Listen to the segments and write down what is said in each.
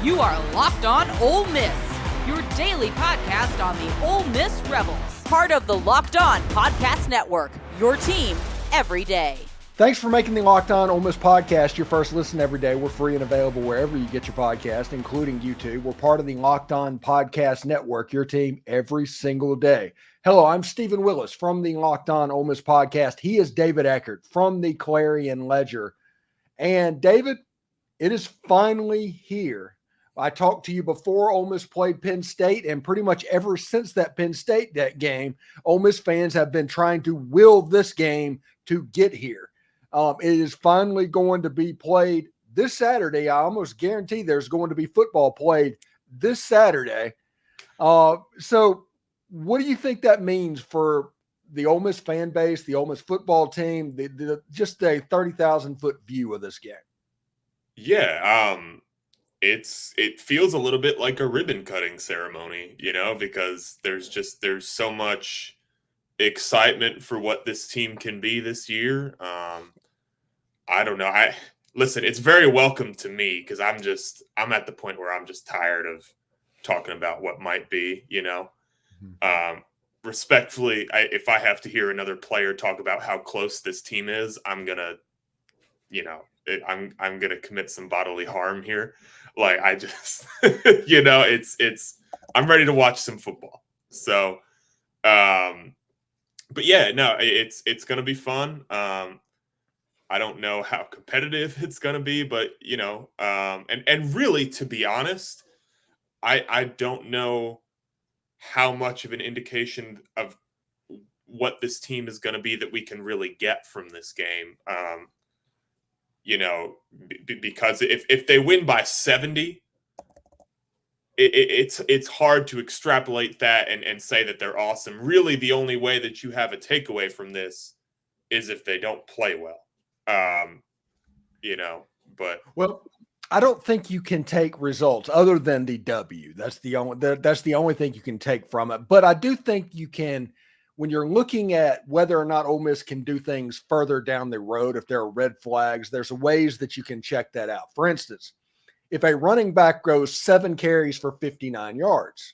You are Locked On Ole Miss, your daily podcast on the Ole Miss Rebels. Part of the Locked On Podcast Network, your team every day. Thanks for making the Locked On Ole Miss podcast your first listen every day. We're free and available wherever you get your podcast, including YouTube. We're part of the Locked On Podcast Network, your team every single day. Hello, I'm Steven Willis from the Locked On Ole Miss podcast. He is David Eckert from the Clarion Ledger. And David, it is finally here. I talked to you before Ole Miss played Penn State, and pretty much ever since that Penn State game, Ole Miss fans have been trying to will this game to get here. It is finally going to be played this Saturday. I almost guarantee there's going to be football played this Saturday. So what do you think that means for the Ole Miss fan base, the Ole Miss football team, just a 30,000-foot view of this game? Yeah, it feels a little bit like a ribbon cutting ceremony, because there's so much excitement for what this team can be this year. I don't know. Listen, it's very welcome to me because I'm at the point where I'm just tired of talking about what might be, respectfully, if I have to hear another player talk about how close this team is, I'm gonna commit some bodily harm here. Like I just, I'm ready to watch some football. So, but yeah, no, it's going to be fun. I don't know how competitive it's going to be, but and really, to be honest, I don't know how much of an indication of what this team is going to be that we can really get from this game. Because if they win by 70, it's hard to extrapolate that and say that they're awesome. Really, the only way that you have a takeaway from this is if they don't play well. But I don't think you can take results other than the W. That's the only thing you can take from it. But I do think you can, when you're looking at whether or not Ole Miss can do things further down the road, if there are red flags, there's ways that you can check that out. For instance, if a running back goes 7 carries for 59 yards,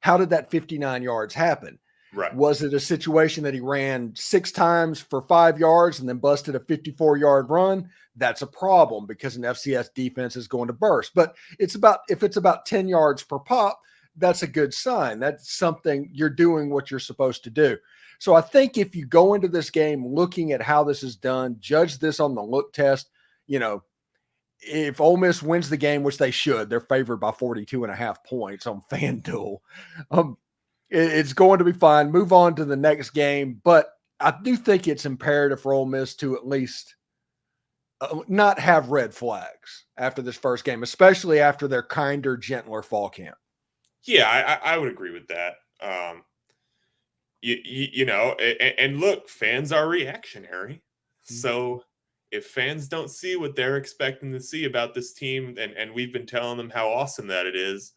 how did that 59 yards happen? Right. Was it a situation that he ran 6 times for 5 yards and then busted a 54-yard run? That's a problem because an FCS defense is going to burst. But if it's about 10 yards per pop, that's a good sign. That's something you're doing what you're supposed to do. So I think if you go into this game looking at how this is done, judge this on the look test, if Ole Miss wins the game, which they should, they're favored by 42.5 points on FanDuel. It's going to be fine. Move on to the next game. But I do think it's imperative for Ole Miss to at least not have red flags after this first game, especially after their kinder, gentler fall camp. Yeah, I would agree with that. And look, fans are reactionary. Mm-hmm. So if fans don't see what they're expecting to see about this team, and we've been telling them how awesome that it is,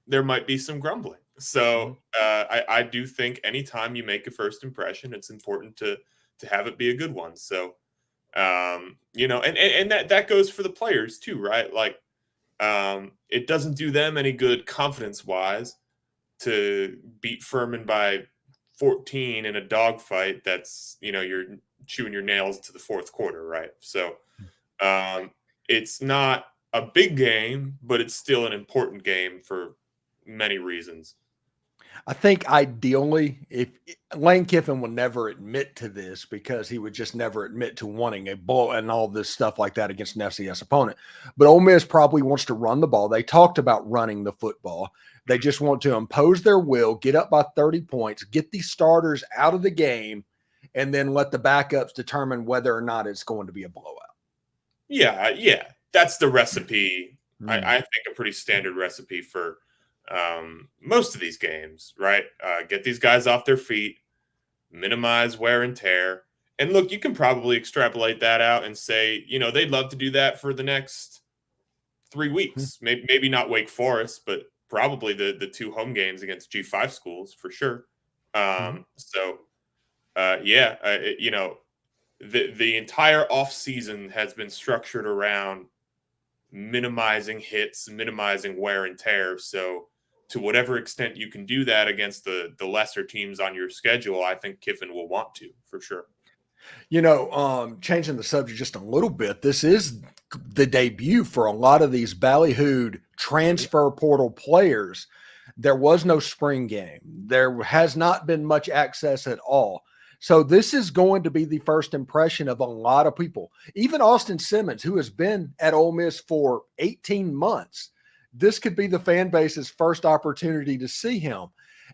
there might be some grumbling. So I do think anytime you make a first impression, it's important to have it be a good one. So, and that goes for the players too, right? Like, it doesn't do them any good confidence-wise to beat Furman by 14 in a dogfight that's, you're chewing your nails to the fourth quarter, right? So it's not a big game, but it's still an important game for many reasons. I think ideally, if Lane Kiffin will never admit to this because he would just never admit to wanting a blow and all this stuff like that against an FCS opponent. But Ole Miss probably wants to run the ball. They talked about running the football. They just want to impose their will, get up by 30 points, get the starters out of the game, and then let the backups determine whether or not it's going to be a blowout. Yeah. That's the recipe. I think a pretty standard recipe for most of these games, right? Get these guys off their feet, minimize wear and tear. And look, you can probably extrapolate that out and say, they'd love to do that for the next 3 weeks. Maybe not Wake Forest, but probably the 2 home games against G5 schools for sure. the entire offseason has been structured around minimizing hits, minimizing wear and tear. So to whatever extent you can do that against the lesser teams on your schedule, I think Kiffin will want to, for sure. Changing the subject just a little bit, this is the debut for a lot of these ballyhooed transfer portal players. There was no spring game. There has not been much access at all. So this is going to be the first impression of a lot of people. Even Austin Simmons, who has been at Ole Miss for 18 months, this could be the fan base's first opportunity to see him.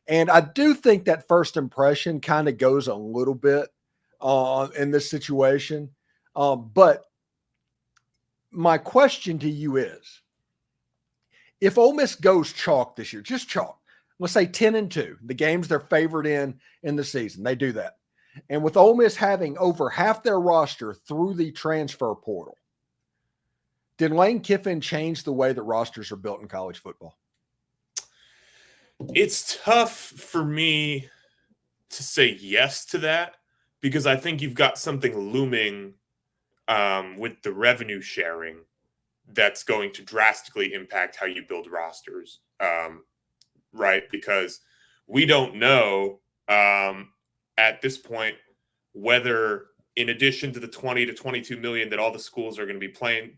And I do think that first impression kind of goes a little bit in this situation. But my question to you is, if Ole Miss goes chalk this year, just chalk, let's say 10-2, the games they're favored in the season, they do that. And with Ole Miss having over half their roster through the transfer portal, did Lane Kiffin change the way that rosters are built in college football? It's tough for me to say yes to that, because I think you've got something looming with the revenue sharing that's going to drastically impact how you build rosters, right? Because we don't know at this point whether, in addition to the 20 to 22 million that all the schools are going to be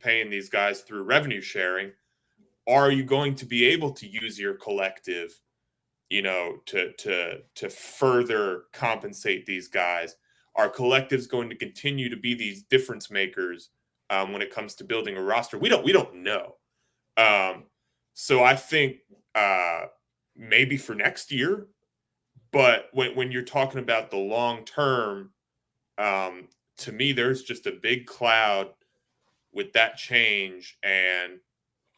paying these guys through revenue sharing, are you going to be able to use your collective, to further compensate these guys? Are collectives going to continue to be these difference makers when it comes to building a roster? We don't know. So I think maybe for next year, but when you're talking about the long term, to me, there's just a big cloud with that change. And,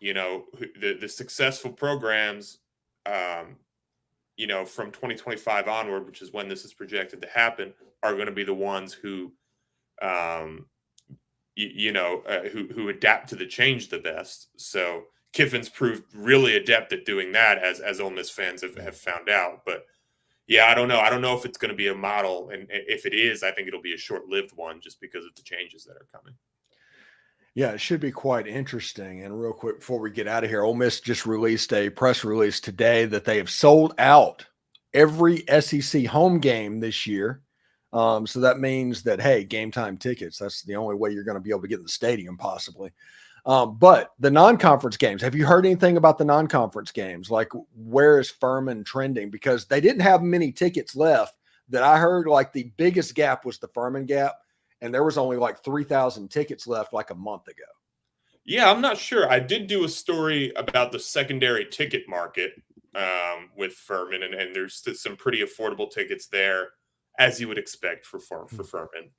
the successful programs, from 2025 onward, which is when this is projected to happen, are going to be the ones who, who adapt to the change the best. So Kiffin's proved really adept at doing that, as Ole Miss fans have found out. But yeah, I don't know. I don't know if it's going to be a model. And if it is, I think it'll be a short-lived one just because of the changes that are coming. Yeah, it should be quite interesting. And real quick, before we get out of here, Ole Miss just released a press release today that they have sold out every SEC home game this year. So that means that, hey, game time tickets, that's the only way you're going to be able to get in the stadium possibly. But the non-conference games, have you heard anything about the non-conference games? Like, where is Furman trending? Because they didn't have many tickets left that I heard. Like, the biggest gap was the Furman gap, and there was only like 3,000 tickets left like a month ago. Yeah, I'm not sure. I did do a story about the secondary ticket market with Furman, and there's some pretty affordable tickets there, as you would expect for Furman.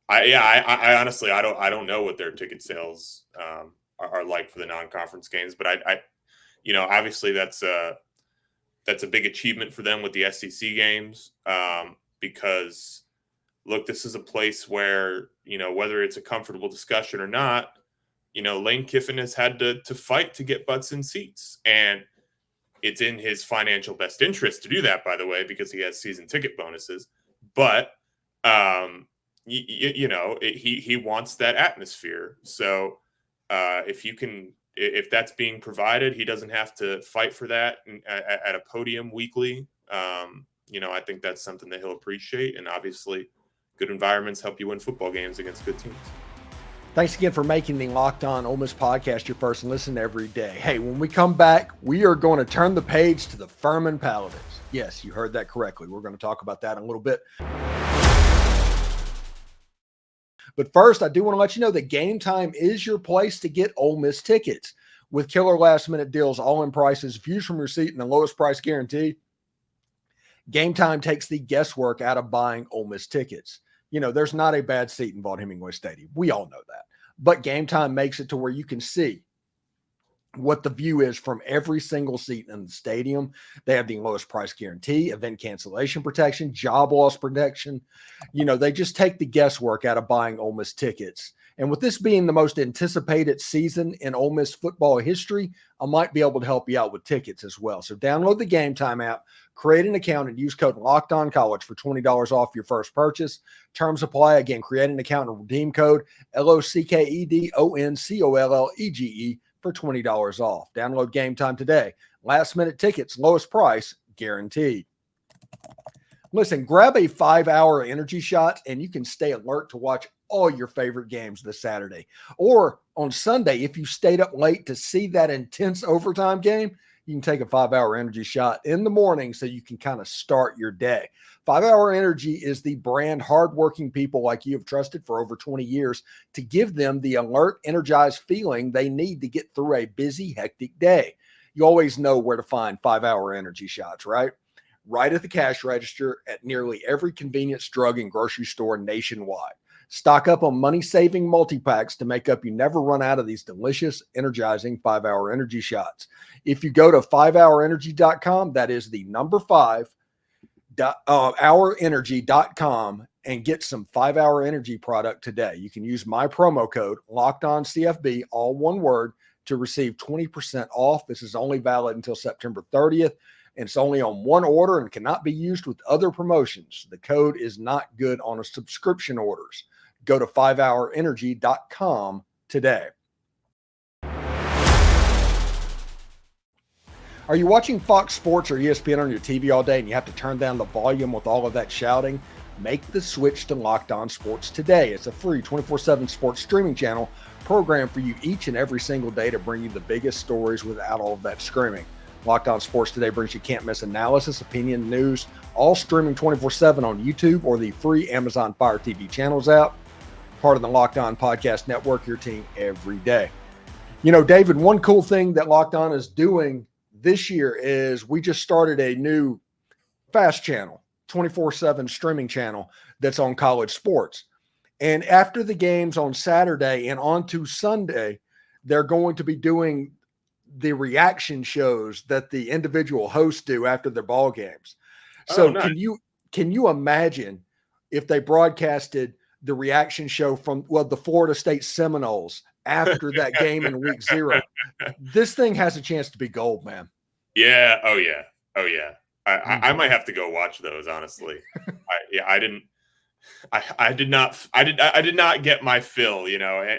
I honestly, I don't know what their ticket sales are like for the non-conference games, but I obviously that's a big achievement for them with the SEC games, because look, this is a place where, whether it's a comfortable discussion or not, Lane Kiffin has had to fight to get butts in seats, and it's in his financial best interest to do that, by the way, because he has season ticket bonuses. But he wants that atmosphere. So if that's being provided, he doesn't have to fight for that at a podium weekly. I think that's something that he'll appreciate. And obviously, good environments help you win football games against good teams. Thanks again for making the Locked On Ole Miss podcast your first listen every day. Hey, when we come back, we are going to turn the page to the Furman Paladins. Yes, you heard that correctly. We're going to talk about that in a little bit. But first, I do want to let you know that Game Time is your place to get Ole Miss tickets. With killer last-minute deals, all-in prices, views from your seat, and the lowest price guarantee, Game Time takes the guesswork out of buying Ole Miss tickets. There's not a bad seat in Vaught Hemingway Stadium. We all know that. But Game Time makes it to where you can see what the view is from every single seat in the stadium. They have the lowest price guarantee, event cancellation protection, job loss protection. They just take the guesswork out of buying Ole Miss tickets. And with this being the most anticipated season in Ole Miss football history, I might be able to help you out with tickets as well. So download the Game Time app, create an account, and use code LOCKEDONCollege for $20 off your first purchase. Terms apply. Again, create an account and redeem code LOCKEDONCOLLEGE for $20 off. Download Game Time today. Last minute tickets, lowest price guaranteed. Listen, grab a 5-hour energy shot and you can stay alert to watch all your favorite games this Saturday. Or on Sunday, if you stayed up late to see that intense overtime game, you can take a 5-hour energy shot in the morning so you can kind of start your day. 5-hour energy is the brand hardworking people like you have trusted for over 20 years to give them the alert, energized feeling they need to get through a busy, hectic day. You always know where to find 5-hour energy shots, right? Right at the cash register at nearly every convenience drug and grocery store nationwide. Stock up on money-saving multi-packs to make up you never run out of these delicious, energizing 5-hour energy shots. If you go to 5hourenergy.com, that is the number 5, hourenergy.com, and get some 5-hour energy product today. You can use my promo code, LOCKEDONCFB, all one word, to receive 20% off. This is only valid until September 30th. And it's only on one order and cannot be used with other promotions. The code is not good on a subscription orders. Go to 5hourenergy.com today. Are you watching Fox Sports or ESPN on your TV all day and you have to turn down the volume with all of that shouting? Make the switch to Locked On Sports today. It's a free 24/7 sports streaming channel programmed for you each and every single day to bring you the biggest stories without all of that screaming. Locked On Sports Today brings you can't-miss analysis, opinion, news, all streaming 24/7 on YouTube or the free Amazon Fire TV channels app. Part of the Locked On Podcast Network, your team every day. You know, David, one cool thing that Locked On is doing this year is we just started a new fast channel, 24/7 streaming channel that's on college sports. And after the games on Saturday and on to Sunday, they're going to be doing the reaction shows that the individual hosts do after their ball games. So nice. can you imagine if they broadcasted the reaction show from the Florida State Seminoles after that game in week 0? This thing has a chance to be gold, man. Yeah. Oh yeah. I might have to go watch those, honestly. I did not get my fill, you know,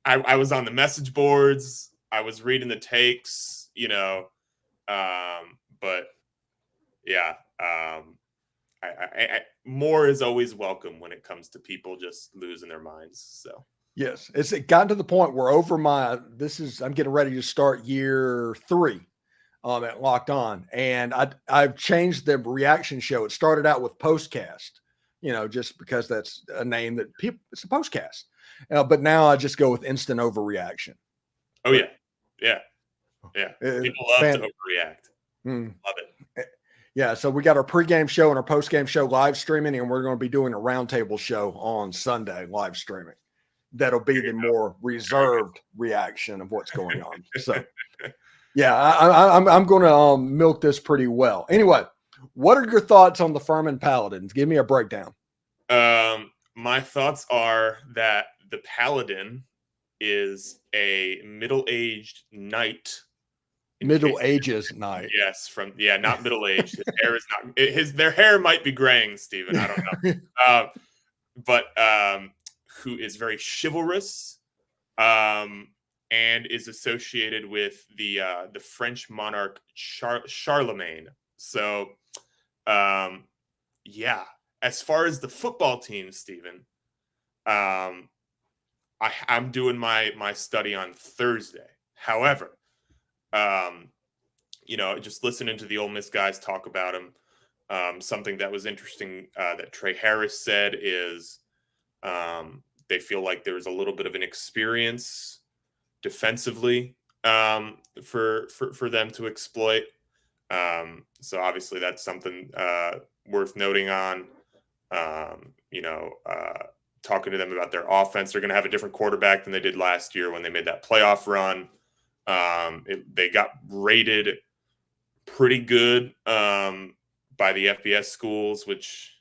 I was on the message boards. I was reading the takes, you know, but yeah, more is always welcome when it comes to people just losing their minds. So yes, it's gotten to the point where I'm getting ready to start year 3 at Locked On, and I've changed the reaction show. It started out with Postcast, you know, just because that's a name that it's a postcast, but now I just go with instant overreaction. Oh yeah. Yeah. People love to overreact. Love it. Yeah. So we got our pregame show and our postgame show live streaming, and we're going to be doing a roundtable show on Sunday live streaming. That'll be the more reserved reaction of what's going on. So, yeah, I'm going to milk this pretty well. Anyway, what are your thoughts on the Furman Paladins? Give me a breakdown. My thoughts are that the Paladin is a middle-aged knight. Middle-ages knight. Yes, not middle-aged. His hair is not. Their hair might be graying, Steven. I don't know. But who is very chivalrous, and is associated with the French monarch Charlemagne. So, yeah. As far as the football team, Steven, I'm doing my study on Thursday. However, you know, just listening to the Ole Miss guys talk about him, something that was interesting that Trey Harris said is they feel like there's a little bit of an experience defensively for them to exploit. So obviously that's something worth noting on. You know, talking to them about their offense. They're going to have a different quarterback than they did last year when they made that playoff run. They got rated pretty good by the FBS schools, which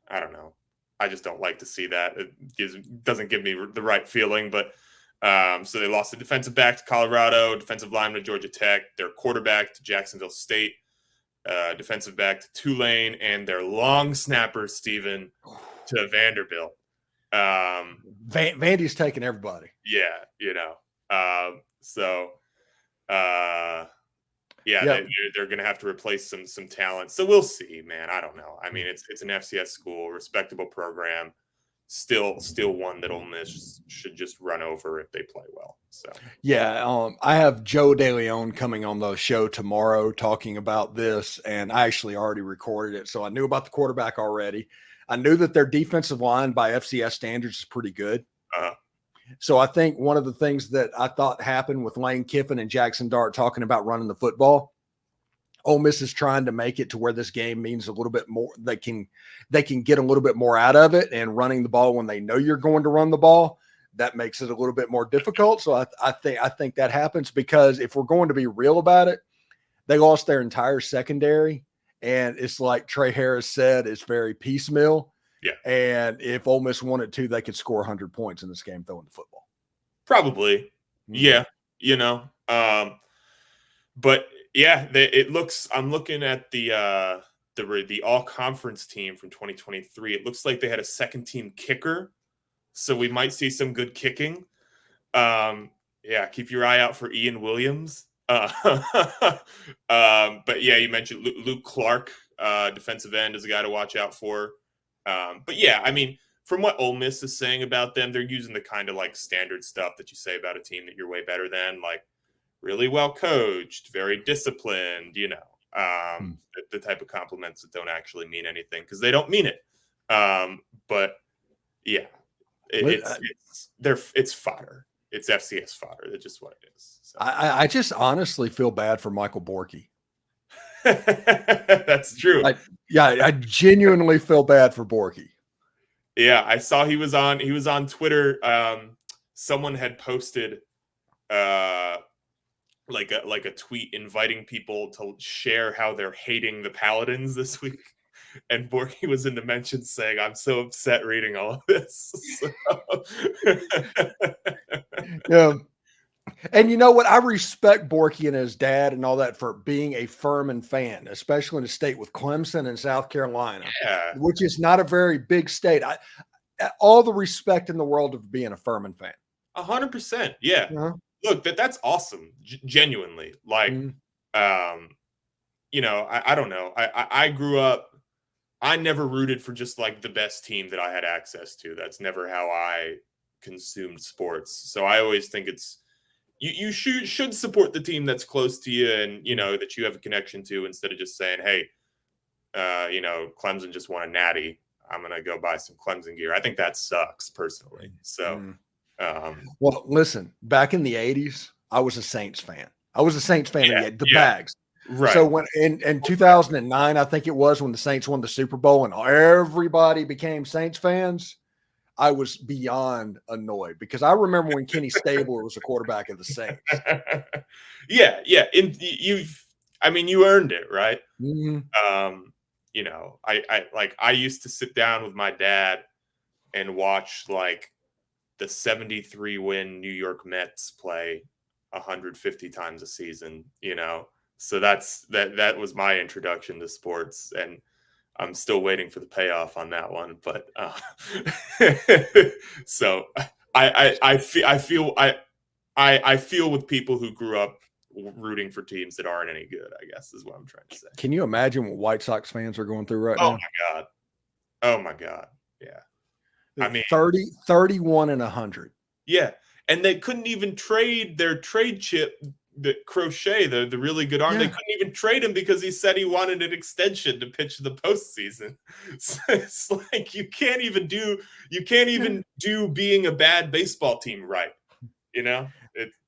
I don't know. I just don't like to see that. It doesn't give me the right feeling. But so they lost the defensive back to Colorado, defensive lineman to Georgia Tech, their quarterback to Jacksonville State, defensive back to Tulane, and their long snapper, Steven, to Vanderbilt. Vandy's taking everybody. Yeah, they're going to have to replace some talent. So we'll see, man. I don't know. I mean, it's an FCS school, respectable program, still one that Ole Miss should just run over if they play well. So yeah, I have Joe DeLeon coming on the show tomorrow talking about this, and I actually already recorded it, so I knew about the quarterback already. I knew that their defensive line by FCS standards is pretty good. So I think one of the things that I thought happened with Lane Kiffin and Jackson Dart talking about running the football, Ole Miss is trying to make it to where this game means a little bit more. They can get a little bit more out of it, and running the ball when they know you're going to run the ball, that makes it a little bit more difficult. So I think that happens because if we're going to be real about it, they lost their entire secondary. And it's like Trey Harris said, it's very piecemeal. Yeah. And if Ole Miss wanted to, they could score 100 points in this game throwing the football. Probably. Yeah. But yeah, I'm looking at the all-conference team from 2023. It looks like they had a second-team kicker. So we might see some good kicking. Keep your eye out for Ian Williams. But yeah, you mentioned Luke Clark, defensive end, is a guy to watch out for. But yeah, I mean, from what Ole Miss is saying about them, they're using the kind of like standard stuff that you say about a team that you're way better than, like really well coached, very disciplined, the type of compliments that don't actually mean anything because they don't mean it. But yeah, it's fodder. It's FCS fodder. That's just what it is. So. I just honestly feel bad for Michael Borky. That's true. I genuinely feel bad for Borky. Yeah, I saw he was on Twitter. Someone had posted like a tweet inviting people to share how they're hating the Paladins this week. And Borky was in the mentions saying, "I'm so upset reading all of this." Yeah. And you know what? I respect Borky and his dad and all that for being a Furman fan, especially in a state with Clemson and South Carolina, which is not a very big state. All the respect in the world of being a Furman fan. 100%. Yeah. Uh-huh. Look, that's awesome. Genuinely. Like, I don't know. I grew up, I never rooted for just like the best team that I had access to. That's never how I consumed sports. So I always think it's, you should support the team that's close to you and, that you have a connection to instead of just saying, hey, Clemson just won a natty. I'm going to go buy some Clemson gear. I think that sucks personally. So, well, listen, back in the 80s, I was a Saints fan. In the Bags. Right. So when in 2009, I think it was when the Saints won the Super Bowl and everybody became Saints fans, I was beyond annoyed because I remember when Kenny Stabler was the quarterback of the Saints. Yeah. You earned it, right? Mm-hmm. I used to sit down with my dad and watch like the 73 win New York Mets play 150 times a season, So that was my introduction to sports, and I'm still waiting for the payoff on that one. But so I feel with people who grew up rooting for teams that aren't any good, I guess is what I'm trying to say. Can you imagine what White Sox fans are going through right now? Oh my God. Yeah. I mean 31 and 100. Yeah. And they couldn't even trade their trade chip, the Crochet, the really good arm. Yeah. They couldn't even trade him because he said he wanted an extension to pitch the postseason. So it's like you can't even do being a bad baseball team right.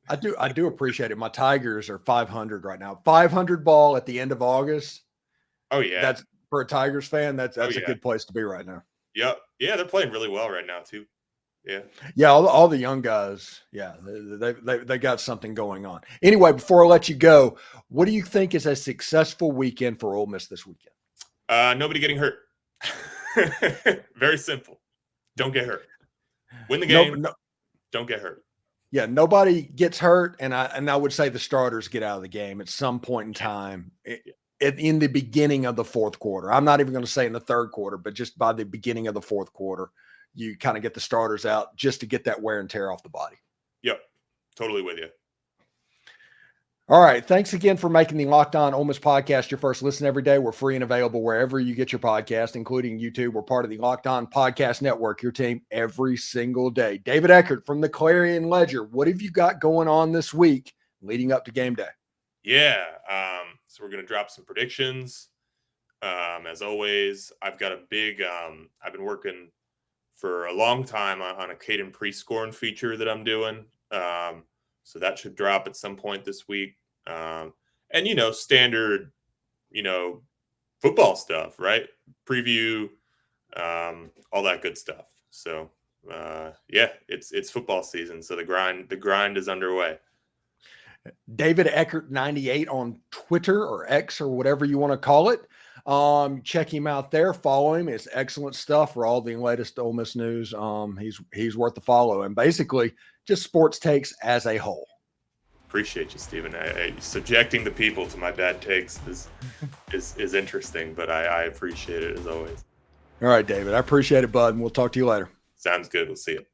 I do appreciate it. My Tigers are 500 right now. 500 ball at the end of August. Oh yeah. That's for a Tigers fan, that's a good place to be right now. Yep. Yeah, they're playing really well right now too. Yeah. Yeah, all the young guys, they got something going on. Anyway, before I let you go, what do you think is a successful weekend for Ole Miss this weekend? Nobody getting hurt. Very simple. don't get hurt. Win the game. Don't get hurt. Yeah, nobody gets hurt, and I would say the starters get out of the game at some point in time in the beginning of the fourth quarter. I'm not even going to say in the third quarter, but just by the beginning of the fourth quarter, you kind of get the starters out just to get that wear and tear off the body. Yep, totally with you. All right. Thanks again for making the Locked On Ole Miss podcast your first listen every day. We're free and available wherever you get your podcast, including YouTube. We're part of the Locked On Podcast Network, your team every single day. David Eckert from the Clarion Ledger. What have you got going on this week leading up to game day? Yeah. So we're going to drop some predictions. As always, I've got a big, I've been working for a long time on a Caden pre-scoring feature that I'm doing. So that should drop at some point this week. And, standard, football stuff, right? Preview, all that good stuff. So, it's football season. So the grind is underway. David Eckert 98 on Twitter or X or whatever you want to call it. Check him out there. Follow him. It's excellent stuff for all the latest Ole Miss news. He's worth the follow, and basically just sports takes as a whole. Appreciate you, Steven. Subjecting the people to my bad takes is interesting, but I appreciate it as always. All right, David. I appreciate it, bud, and we'll talk to you later. Sounds good. We'll see you.